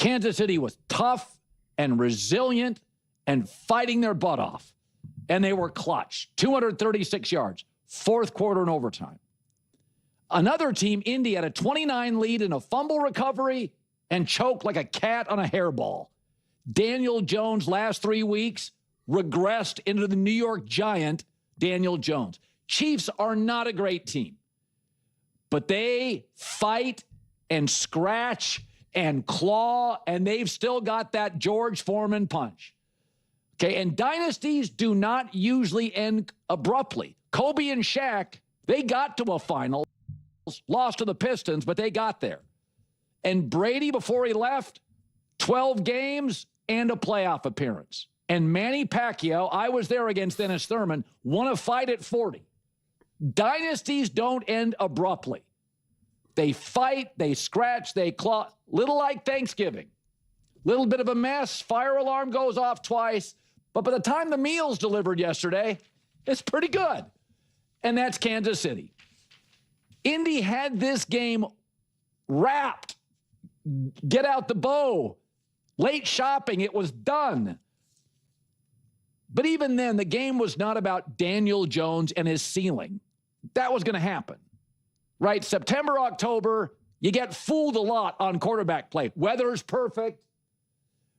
Kansas City was tough and resilient and fighting their butt off. And they were clutch. 236 yards, fourth quarter and overtime. Another team, Indy, had a 29 lead in a fumble recovery and choked like a cat on a hairball. Daniel Jones, last 3 weeks, regressed into the New York Giant, Daniel Jones. Chiefs are not a great team, but they fight and scratch and claw, and they've still got that George Foreman punch. Okay, and dynasties do not usually end abruptly. Kobe and Shaq, they got to a final, lost to the Pistons, but they got there. And Brady, before he left, 12 games and a playoff appearance. And Manny Pacquiao, I was there against Dennis Thurman, won a fight at 40. Dynasties don't end abruptly. They fight, they scratch, they claw, little like Thanksgiving. Little bit of a mess, fire alarm goes off twice, but by the time the meal's delivered yesterday, it's pretty good. And that's Kansas City. Indy had this game wrapped. Get out the bow. Late shopping, it was done. But even then, the game was not about Daniel Jones and his ceiling. That was going to happen. Right? September, October, you get fooled a lot on quarterback play. Weather's perfect.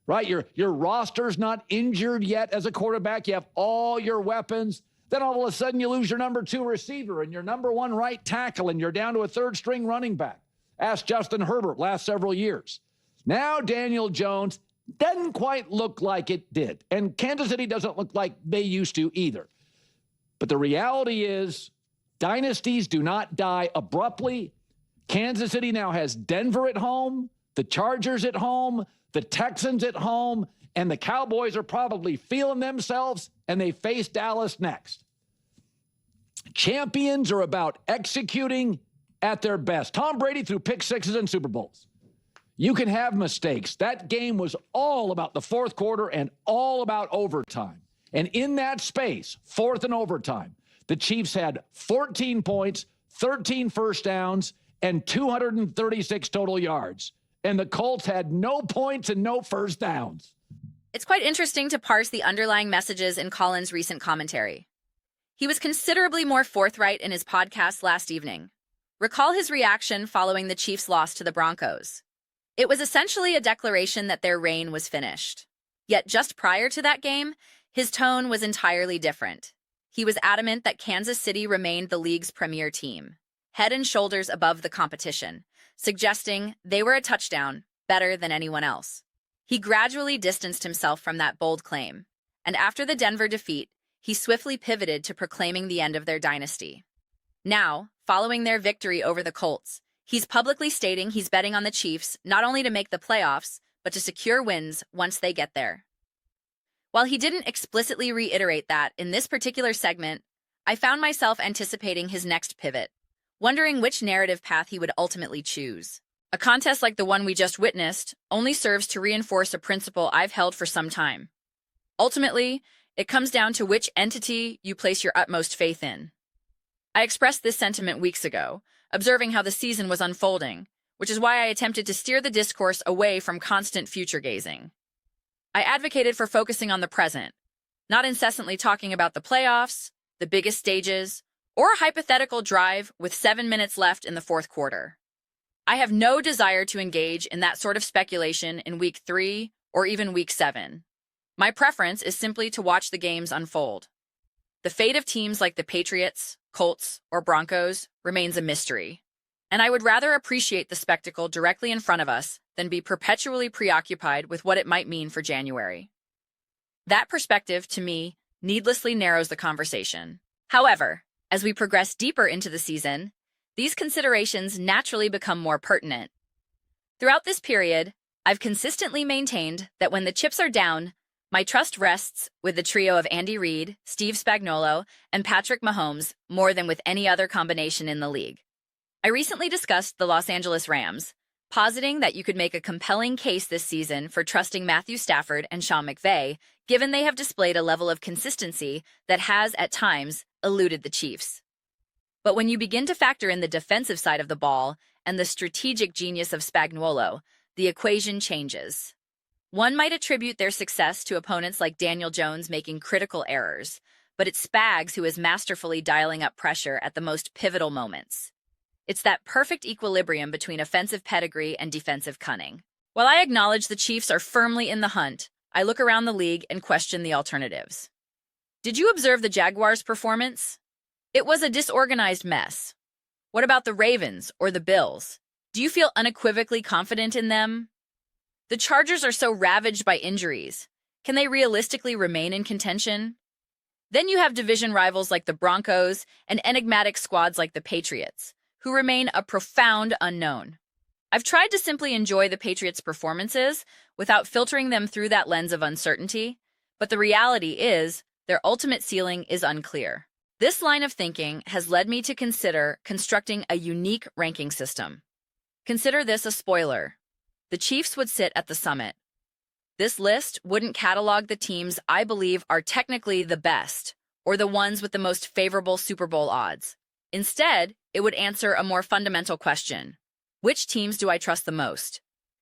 Right? Your roster's not injured yet as a quarterback. You have all your weapons. Then all of a sudden you lose your number 2 receiver and your number 1 right tackle, and you're down to a third-string running back. Ask Justin Herbert last several years. Now Daniel Jones doesn't quite look like it did. And Kansas City doesn't look like they used to either. But the reality is dynasties do not die abruptly. Kansas City now has Denver at home, the Chargers at home, the Texans at home, and the Cowboys are probably feeling themselves, and they face Dallas next. Champions are about executing at their best. Tom Brady threw pick sixes in Super Bowls. You can have mistakes. That game was all about the fourth quarter and all about overtime. And in that space, fourth and overtime, the Chiefs had 14 points, 13 first downs, and 236 total yards. And the Colts had no points and no first downs. It's quite interesting to parse the underlying messages in Colin's recent commentary. He was considerably more forthright in his podcast last evening. Recall his reaction following the Chiefs' loss to the Broncos. It was essentially a declaration that their reign was finished. Yet just prior to that game, his tone was entirely different. He was adamant that Kansas City remained the league's premier team, head and shoulders above the competition, suggesting they were a touchdown better than anyone else. He gradually distanced himself from that bold claim, and after the Denver defeat, he swiftly pivoted to proclaiming the end of their dynasty. Now, following their victory over the Colts, he's publicly stating he's betting on the Chiefs not only to make the playoffs, but to secure wins once they get there. While he didn't explicitly reiterate that in this particular segment, I found myself anticipating his next pivot, wondering which narrative path he would ultimately choose. A contest like the one we just witnessed only serves to reinforce a principle I've held for some time. Ultimately, it comes down to which entity you place your utmost faith in. I expressed this sentiment weeks ago, observing how the season was unfolding, which is why I attempted to steer the discourse away from constant future gazing. I advocated for focusing on the present, not incessantly talking about the playoffs, the biggest stages, or a hypothetical drive with 7 minutes left in the fourth quarter. I have no desire to engage in that sort of speculation in Week 3 or even Week 7. My preference is simply to watch the games unfold. The fate of teams like the Patriots, Colts, or Broncos remains a mystery, and I would rather appreciate the spectacle directly in front of us than be perpetually preoccupied with what it might mean for January. That perspective, to me, needlessly narrows the conversation. However, as we progress deeper into the season, these considerations naturally become more pertinent. Throughout this period, I've consistently maintained that when the chips are down, my trust rests with the trio of Andy Reid, Steve Spagnuolo, and Patrick Mahomes more than with any other combination in the league. I recently discussed the Los Angeles Rams, positing that you could make a compelling case this season for trusting Matthew Stafford and Sean McVay, given they have displayed a level of consistency that has, at times, eluded the Chiefs. But when you begin to factor in the defensive side of the ball and the strategic genius of Spagnuolo, the equation changes. One might attribute their success to opponents like Daniel Jones making critical errors, but it's Spags who is masterfully dialing up pressure at the most pivotal moments. It's that perfect equilibrium between offensive pedigree and defensive cunning. While I acknowledge the Chiefs are firmly in the hunt, I look around the league and question the alternatives. Did you observe the Jaguars' performance? It was a disorganized mess. What about the Ravens or the Bills? Do you feel unequivocally confident in them? The Chargers are so ravaged by injuries. Can they realistically remain in contention? Then you have division rivals like the Broncos and enigmatic squads like the Patriots, who remain a profound unknown. I've tried to simply enjoy the Patriots' performances without filtering them through that lens of uncertainty, but the reality is their ultimate ceiling is unclear. This line of thinking has led me to consider constructing a unique ranking system. Consider this a spoiler. The Chiefs would sit at the summit. This list wouldn't catalog the teams I believe are technically the best or the ones with the most favorable Super Bowl odds. Instead, it would answer a more fundamental question. Which teams do I trust the most?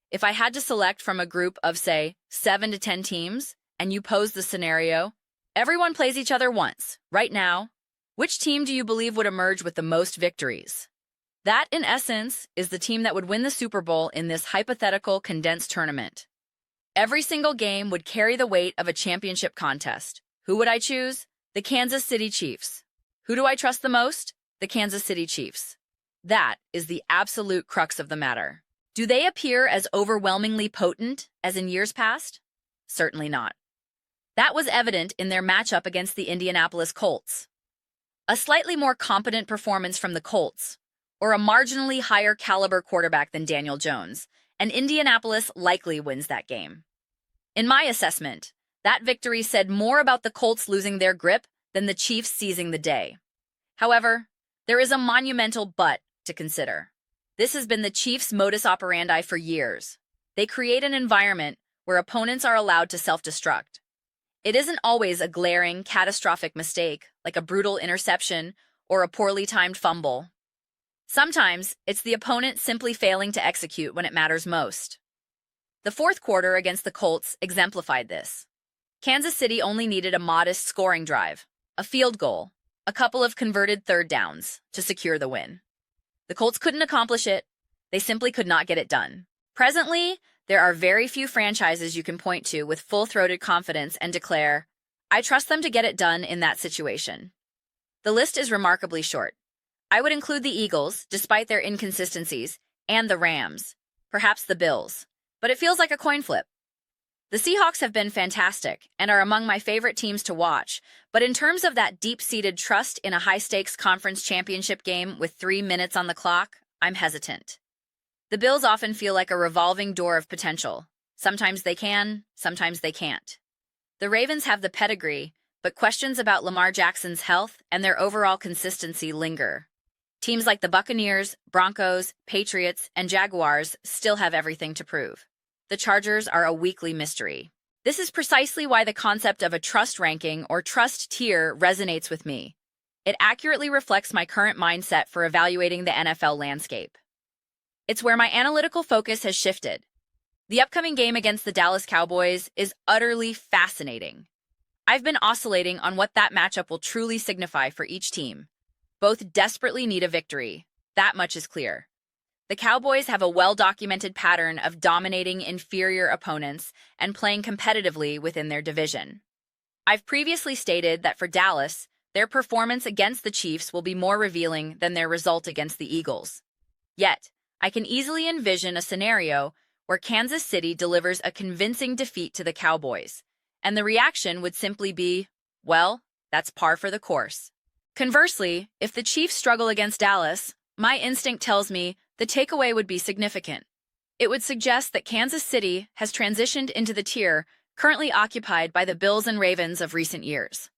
If I had to select from a group of, say, 7 to 10 teams, and you pose the scenario, everyone plays each other once, right now, which team do you believe would emerge with the most victories? That, in essence, is the team that would win the Super Bowl in this hypothetical condensed tournament. Every single game would carry the weight of a championship contest. Who would I choose? The Kansas City Chiefs. Who do I trust the most? The Kansas City Chiefs. That is the absolute crux of the matter. Do they appear as overwhelmingly potent as in years past? Certainly not. That was evident in their matchup against the Indianapolis Colts. A slightly more competent performance from the Colts, or a marginally higher caliber quarterback than Daniel Jones, and Indianapolis likely wins that game. In my assessment, that victory said more about the Colts losing their grip than the Chiefs seizing the day. However, there is a monumental but to consider. This has been the Chiefs' modus operandi for years. They create an environment where opponents are allowed to self-destruct. It isn't always a glaring, catastrophic mistake, like a brutal interception or a poorly timed fumble. Sometimes, it's the opponent simply failing to execute when it matters most. The fourth quarter against the Colts exemplified this. Kansas City only needed a modest scoring drive, a field goal, a couple of converted third downs to secure the win. The Colts couldn't accomplish it. They simply could not get it done. Presently, there are very few franchises you can point to with full-throated confidence and declare, I trust them to get it done in that situation. The list is remarkably short. I would include the Eagles, despite their inconsistencies, and the Rams, perhaps the Bills, but it feels like a coin flip. The Seahawks have been fantastic and are among my favorite teams to watch, but in terms of that deep-seated trust in a high-stakes conference championship game with 3 minutes on the clock, I'm hesitant. The Bills often feel like a revolving door of potential. Sometimes they can, sometimes they can't. The Ravens have the pedigree, but questions about Lamar Jackson's health and their overall consistency linger. Teams like the Buccaneers, Broncos, Patriots, and Jaguars still have everything to prove. The Chargers are a weekly mystery. This is precisely why the concept of a trust ranking or trust tier resonates with me. It accurately reflects my current mindset for evaluating the NFL landscape. It's where my analytical focus has shifted. The upcoming game against the Dallas Cowboys is utterly fascinating. I've been oscillating on what that matchup will truly signify for each team. Both desperately need a victory. That much is clear. The Cowboys have a well-documented pattern of dominating inferior opponents and playing competitively within their division. I've previously stated that for Dallas, their performance against the Chiefs will be more revealing than their result against the Eagles. Yet, I can easily envision a scenario where Kansas City delivers a convincing defeat to the Cowboys, and the reaction would simply be, well, that's par for the course. Conversely, if the Chiefs struggle against Dallas, my instinct tells me the takeaway would be significant. It would suggest that Kansas City has transitioned into the tier currently occupied by the Bills and Ravens of recent years.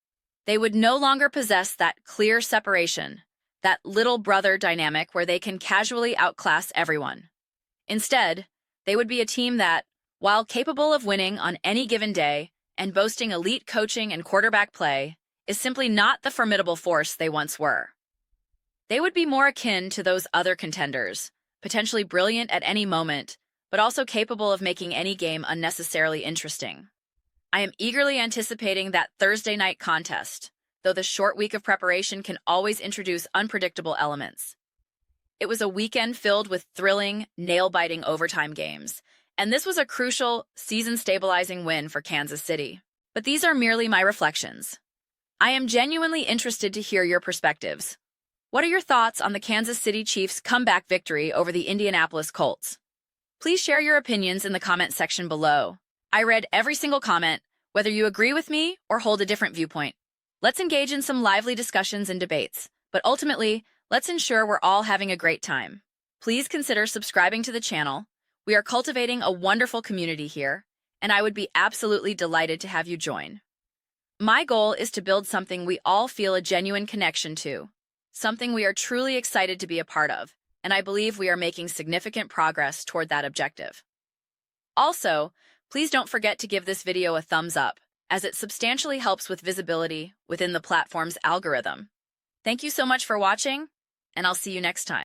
They would no longer possess that clear separation, that little brother dynamic where they can casually outclass everyone. Instead, they would be a team that, while capable of winning on any given day and boasting elite coaching and quarterback play, is simply not the formidable force they once were. They would be more akin to those other contenders, potentially brilliant at any moment, but also capable of making any game unnecessarily interesting. I am eagerly anticipating that Thursday night contest, though the short week of preparation can always introduce unpredictable elements. It was a weekend filled with thrilling, nail-biting overtime games, and this was a crucial, season-stabilizing win for Kansas City. But these are merely my reflections. I am genuinely interested to hear your perspectives. What are your thoughts on the Kansas City Chiefs' comeback victory over the Indianapolis Colts? Please share your opinions in the comment section below. I read every single comment, whether you agree with me or hold a different viewpoint. Let's engage in some lively discussions and debates, but ultimately, let's ensure we're all having a great time. Please consider subscribing to the channel. We are cultivating a wonderful community here, and I would be absolutely delighted to have you join. My goal is to build something we all feel a genuine connection to, something we are truly excited to be a part of, and I believe we are making significant progress toward that objective. Also, please don't forget to give this video a thumbs up, as it substantially helps with visibility within the platform's algorithm. Thank you so much for watching, and I'll see you next time.